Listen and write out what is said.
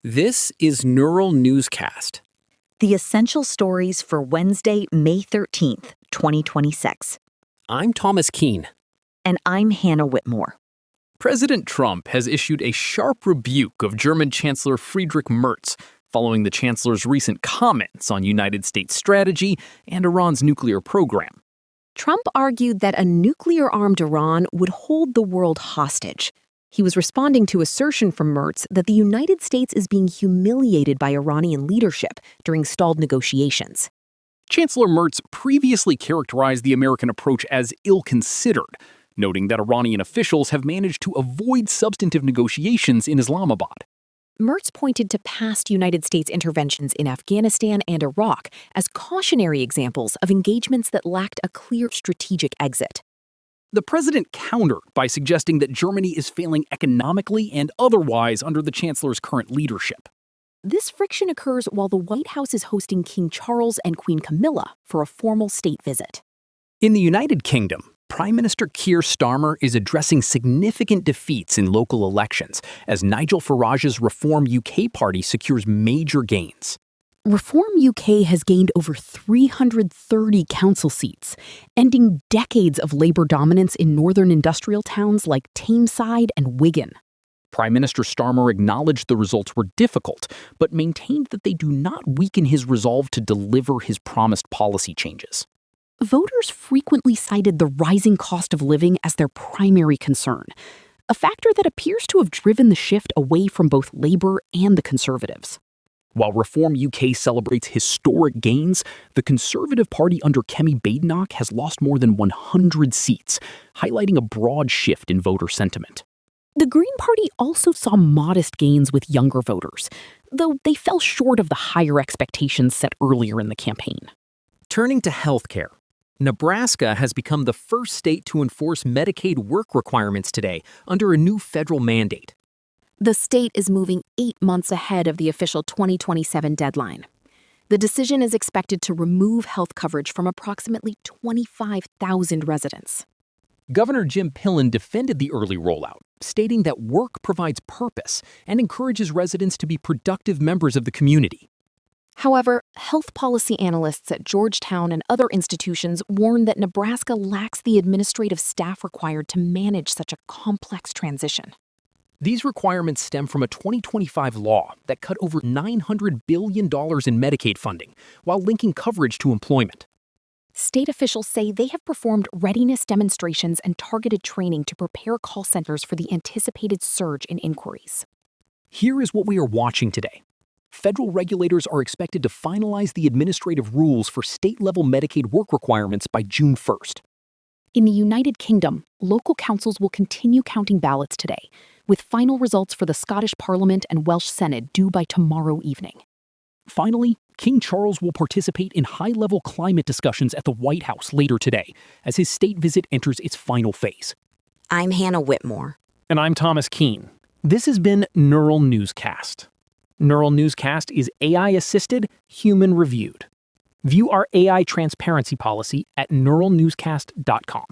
This is Neural Newscast. The essential stories for Wednesday, May 13th, 2026. I'm Thomas Keene. And I'm Hannah Whitmore. President Trump has issued a sharp rebuke of German Chancellor Friedrich Merz following the chancellor's recent comments on United States strategy and Iran's nuclear program. Trump argued that a nuclear-armed Iran would hold the world hostage. He was responding to assertion from Merz that the United States is being humiliated by Iranian leadership during stalled negotiations. Chancellor Merz previously characterized the American approach as ill-considered, noting that Iranian officials have managed to avoid substantive negotiations in Islamabad. Merz pointed to past United States interventions in Afghanistan and Iraq as cautionary examples of engagements that lacked a clear strategic exit. The president countered by suggesting that Germany is failing economically and otherwise under the chancellor's current leadership. This friction occurs while the White House is hosting King Charles and Queen Camilla for a formal state visit. In the United Kingdom, Prime Minister Keir Starmer is addressing significant defeats in local elections as Nigel Farage's Reform UK party secures major gains. Reform UK has gained over 330 council seats, ending decades of Labour dominance in northern industrial towns like Tameside and Wigan. Prime Minister Starmer acknowledged the results were difficult, but maintained that they do not weaken his resolve to deliver his promised policy changes. Voters frequently cited the rising cost of living as their primary concern, a factor that appears to have driven the shift away from both Labour and the Conservatives. While Reform UK celebrates historic gains, the Conservative Party under Kemi Badenoch has lost more than 100 seats, highlighting a broad shift in voter sentiment. The Green Party also saw modest gains with younger voters, though they fell short of the higher expectations set earlier in the campaign. Turning to healthcare, Nebraska has become the first state to enforce Medicaid work requirements today under a new federal mandate. The state is moving 8 months ahead of the official 2027 deadline. The decision is expected to remove health coverage from approximately 25,000 residents. Governor Jim Pillen defended the early rollout, stating that work provides purpose and encourages residents to be productive members of the community. However, health policy analysts at Georgetown and other institutions warn that Nebraska lacks the administrative staff required to manage such a complex transition. These requirements stem from a 2025 law that cut over $900 billion in Medicaid funding, while linking coverage to employment. State officials say they have performed readiness demonstrations and targeted training to prepare call centers for the anticipated surge in inquiries. Here is what we are watching today. Federal regulators are expected to finalize the administrative rules for state-level Medicaid work requirements by June 1st. In the United Kingdom, local councils will continue counting ballots today, with final results for the Scottish Parliament and Welsh Senate due by tomorrow evening. Finally, King Charles will participate in high-level climate discussions at the White House later today, as his state visit enters its final phase. I'm Hannah Whitmore. And I'm Thomas Keene. This has been Neural Newscast. Neural Newscast is AI-assisted, human-reviewed. View our AI transparency policy at neuralnewscast.com.